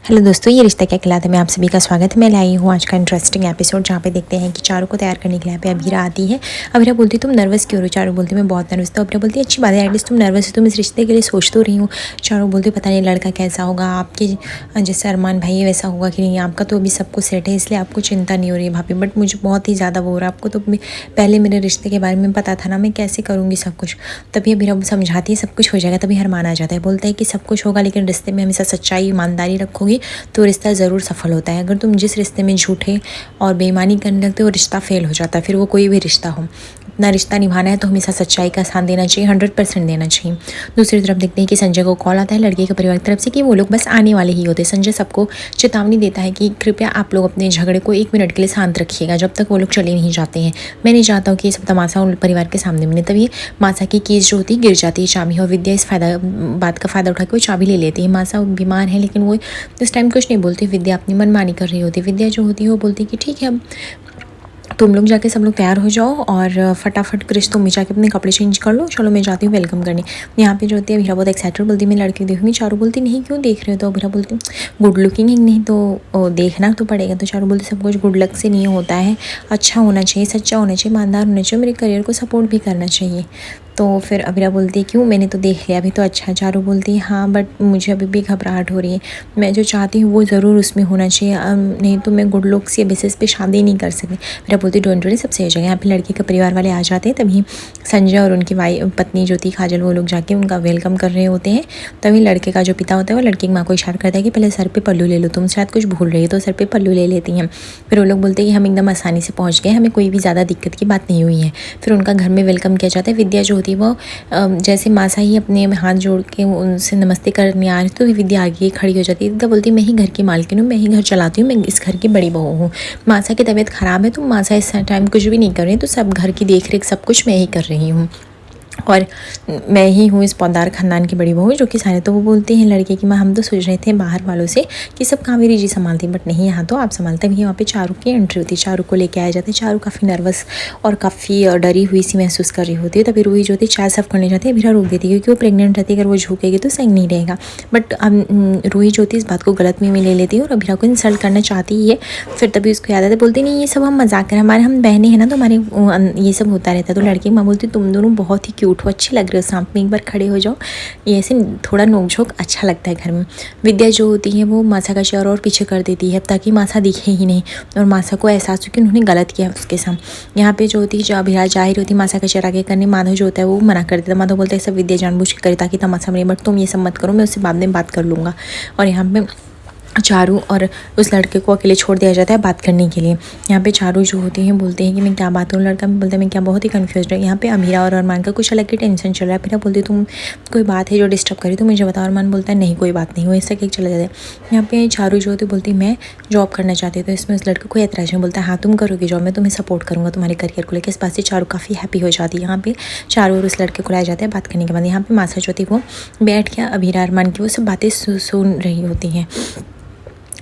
Hello दोस्तों, ये रिश्ता क्या कहलाता है में आप सभी का स्वागत है। मैं लाई हूँ आज का इंटरेस्टिंग एपिसोड, जहाँ पे देखते हैं कि चारू को तैयार करने के लिए यहाँ पे अभीरा आती है। अभीरा बोलती तुम नर्वस क्यों हो? चारू बोलती मैं बहुत नर्वस। तो अभीरा बोलती अच्छी बात है, एटलीस्ट तुम नर्वस हो, तुम इस रिश्ते के लिए सोच तो रही हो। चारू बोलती पता नहीं लड़का कैसा होगा, आपके जैसे अरमान भाई है वैसा होगा कि नहीं। आपका तो अभी सब कुछ सेट है, इसलिए आपको चिंता नहीं हो रही है भाभी, बट मुझे बहुत ही ज़्यादा वो हो रहा है। आपको तो पहले मेरे रिश्ते के बारे में पता था ना, मैं कैसे करूँगी सब कुछ। तभी अभीरा समझाती है सब कुछ हो जाएगा। तभी अरमान आ जाता है, बोलता है कि सब कुछ होगा लेकिन रिश्ते में हमेशा सच्चाई ईमानदारी रखोगी तो रिश्ता ज़रूर सफल होता है। अगर तुम जिस रिश्ते में झूठे और बेईमानी करने लगते हो, रिश्ता फेल हो जाता है। फिर वो कोई भी रिश्ता हो, अपना रिश्ता निभाना है तो हमेशा सच्चाई का साथ देना चाहिए, 100% देना चाहिए। दूसरी तरफ देखते हैं कि संजय को कॉल आता है लड़के के परिवार की तरफ से कि वो लोग बस आने वाले ही होते हैं। संजय सबको चेतावनी देता है कि कृपया आप लोग अपने झगड़े को 1 मिनट के लिए शांत रखिएगा, जब तक वो लोग चले नहीं जाते हैं। मैं नहीं चाहता हूँ कि ये सब तमाशा उन परिवार के सामने बने। तभी मासा की कीज जो होती है गिर जाती है चाबी, और विद्या इस बात का फ़ायदा उठा के वो चाबी ले लेती है। मासा बीमार है लेकिन वो इस टाइम कुछ नहीं बोलती। विद्या अपनी मनमानी कर रही होती है। विद्या जो होती है वो बोलती है कि ठीक है, अब तुम लोग जाके सब लोग तैयार हो जाओ और फटाफट क्रिश तुम भी जाके अपने कपड़े चेंज कर लो, चलो मैं जाती हूँ वेलकम करने। यहाँ पे जो होती है अभीरा बहुत एक्साइटेड बोलती मैं लड़की देखूँगी। चारू बोलती नहीं क्यों देख रहे हो? तो अभीरा बोलती गुड लुकिंग है नहीं तो देखना तो पड़ेगा। तो चारू बोलती सब कुछ गुड लक से नहीं होता है, अच्छा होना चाहिए, सच्चा होना चाहिए, ईमानदार होना चाहिए, मेरे करियर को सपोर्ट भी करना चाहिए। तो फिर अभीरा बोलती है क्यों, मैंने तो देख लिया अभी तो अच्छा है। चारू बोलती है हाँ बट मुझे अभी भी घबराहट हो रही है, मैं जो चाहती हूँ वो ज़रूर उसमें होना चाहिए, नहीं तो मैं गुड लुक्स या बेसिस पे शादी नहीं कर सकती। अभीरा बोलती डोंट वरी, सब सही हो जाएगा। यहाँ पे लड़के के परिवार वाले आ जाते हैं। तभी संजय और उनकी पत्नी जो थी काजल, वो लोग जाके उनका वेलकम कर रहे होते हैं। तभी लड़के का जो पिता होता है वो लड़की की माँ को इशारा करता है कि पहले सर पे पल्लू ले लो, तुम शायद कुछ भूल रही हो। तो सर पे पल्लू ले लेती हैं। फिर वो लोग बोलते हैं कि हम एकदम आसानी से पहुँच गए, हमें कोई भी ज़्यादा दिक्कत की बात नहीं हुई है। फिर उनका घर में वेलकम किया जाता है। विद्या जो होती है वो जैसे मासा ही अपने हाथ जोड़ के उनसे नमस्ते करने आ रही तो विद्या आगे खड़ी हो जाती है। विद्या बोलती मैं ही घर की मालकिन हूँ, मैं ही घर चलाती हूँ, मैं इस घर की बड़ी बहू हूँ। मासा की तबीयत ख़राब है तो मासा इस टाइम कुछ भी नहीं कर रही, तो सब घर की देख रेख सब कुछ मैं ही कर रही हूँ और मैं ही हूँ इस पौदार ख़ानदान की बड़ी बहू जो कि सारे। तो वो बोलते हैं लड़के की माँ हम तो सोच रहे थे बाहर वालों से कि सब कावेरी जी संभालती, बट नहीं, यहाँ तो आप संभालते हैं। वहाँ पे चारू की एंट्री होती है, चारू को लेके आया जाता है। चारू काफ़ी नर्वस और काफ़ी डरी हुई सी महसूस कर रही होती है। तभी रूही जो होती है चाय सर्व करने जाती है। अभीरा रोक देती है क्योंकि वो प्रेग्नेंट रहती है, अगर वो झुकेगी तो सही नहीं रहेगा। बट रूही जो होती है इस बात को गलत में ले लेती है और अभीरा को इंसल्ट करना चाहती ही है। फिर तभी उसको याद आता है, बोलती नहीं ये सब हम मजाक करें, हमारे हम बहनें हैं ना तो हमारे ये सब होता रहता है। तो लड़की की माँ बोलती तुम दोनों बहुत ही क्यूट हो, अच्छे लग रहे हो, साथ में एक बार खड़े हो जाओ, ये ऐसे थोड़ा नोक-झोंक अच्छा लगता है घर में। विद्या जो होती है वो मासा का चेहरा और पीछे कर देती है ताकि मासा दिखे ही नहीं और मासा को एहसास हो कि उन्होंने गलत किया उसके साथ। यहाँ पे जो होती है जो अभीरा जाहिर होती है मासा का चेहरा आगे करने, माधव जो होता है वो मना कर देता है। माधव बोलता है सब विद्या जानबूझ के करे ताकि तमाशा बने, बट तुम ये सब मत करो, मैं उससे बाद में बात कर लूँगा। और यहाँ पे चारू और उस लड़के को अकेले छोड़ दिया जाता है बात करने के लिए। यहाँ पे चारू जो होते हैं बोलते हैं कि मैं क्या बात करूँ, लड़का में बोलता है मैं क्या, बहुत ही कन्फ्यूज है। यहाँ पे अमीरा और अरमान का कुछ अलग ही टेंशन चल रहा है। फिर बोलती तुम कोई बात है जो डिस्टर्ब करी तो मुझे बताओ। अरमान बोलता है नहीं कोई बात नहीं, वो ऐसा क्या चला जाता है। यहाँ पे चारू जो होती बोलती मैं जॉब करना चाहती हूँ, तो इसमें उस लड़के को ऐतराज़ नहीं, बोलता है हाँ तुम करोगे जॉब, मैं तुम्हें सपोर्ट करूँगा तुम्हारे करियर को लेकर। इस बात से चारू काफ़ी हैप्पी हो जाती है। यहाँ पे चारू और उस लड़के को लाया जाता है बात करने के बाद। यहाँ पे मासा जो होती वो बैठ के अभीरा अरमान की वो सब बातें सुन रही होती हैं।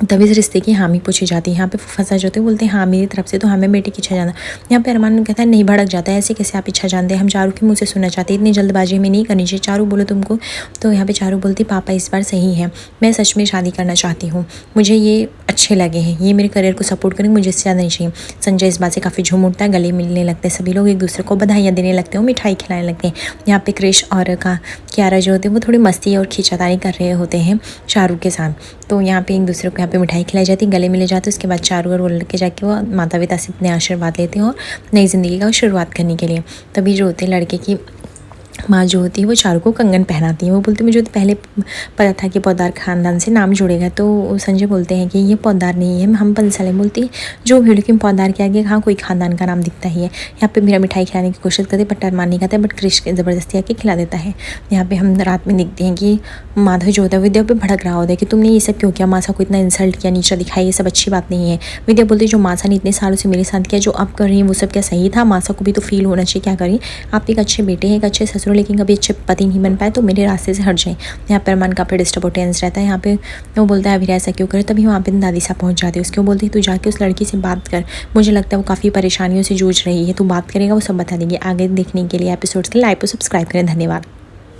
तभी इस रिश्ते की हामी पूछी जाती है। यहाँ पे फंसा जो होते बोलते हैं हाँ मेरी तरफ से तो हमें बेटे की इच्छा जाना। यहाँ पे अरमान कहता है नहीं, भड़क जाता है, ऐसे कैसे आप इच्छा जानते हैं, हम चारू के मुँह से सुनना चाहते हैं, इतनी जल्दबाजी में नहीं करनी चाहिए, चारू बोलो तुमको। तो यहाँ पे चारू बोलती पापा इस बार सही है, मैं सच में शादी करना चाहती हूँ, मुझे ये अच्छे लगे हैं, ये मेरे करियर को सपोर्ट करेंगे, मुझे इससे ज़्यादा नहीं चाहिए। संजय इस बात से काफ़ी झूम उठता है, गले मिलने लगते हैं, सभी लोग एक दूसरे को बधाइयाँ देने लगते हैं, मिठाई खिलाने लगते हैं। यहाँ पे क्रिश और कियारा जो होते हैं वो थोड़ी मस्ती और खींचातानी कर रहे होते हैं चारू के साथ। तो यहाँ पे एक दूसरे को यहाँ पे मिठाई खिलाई जाती है, गले मिले जाते हैं। उसके बाद चारू और वो लड़के जाके वो माता पिता से अपने आशीर्वाद लेते हैं और नई ज़िंदगी का शुरुआत करने के लिए। तभी जो होते हैं लड़के की माँ जो होती है वो चारू को कंगन पहनाती है। वो बोलती मुझे तो पहले पता था कि पौदार ख़ानदान से नाम जुड़ेगा। तो संजय बोलते हैं कि ये पौदार नहीं है, हम पंसाले बोलती जो भी, लेकिन पौदार के आगे हाँ कोई ख़ानदान का नाम दिखता ही है। यहाँ पे मेरा मिठाई खिलाने की कोशिश करते बट अरमान नहीं खाता, बट क्रिश ज़बरदस्ती आके खिला देता है। यहाँ पे हम रात में देखते हैं कि माधव जो होता है विद्या पे भड़क रहा होता है कि तुमने ये सब क्यों किया, मासा को इतना इंसल्ट किया, नीचा दिखाया, ये सब अच्छी बात नहीं है। विद्या बोलती जो मासा ने इतने सालों से मेरे साथ किया, जो अब कर रही है वो सब क्या सही था, मासा को भी तो फील होना चाहिए, क्या करें आप एक अच्छे बेटे हैं, एक अच्छे ससुर, लेकिन कभी अच्छे पति नहीं बन पाए तो मेरे रास्ते से हट जाए। यहाँ पर अरमान काफ़ी डिस्टर्ब और टेंस रहता है। यहाँ पे वो बोलता है अभी ऐसा क्यों करे। तभी वहाँ पे दादी साहब पहुँच जाती है, उसको बोलती है तू जाके उस लड़की से बात कर, मुझे लगता है वो काफ़ी परेशानियों से जूझ रही है, तू बात करेगा वो सब बता देंगे। आगे देखने के लिए एपिसोड्स के लाइक और सब्सक्राइब करें। धन्यवाद।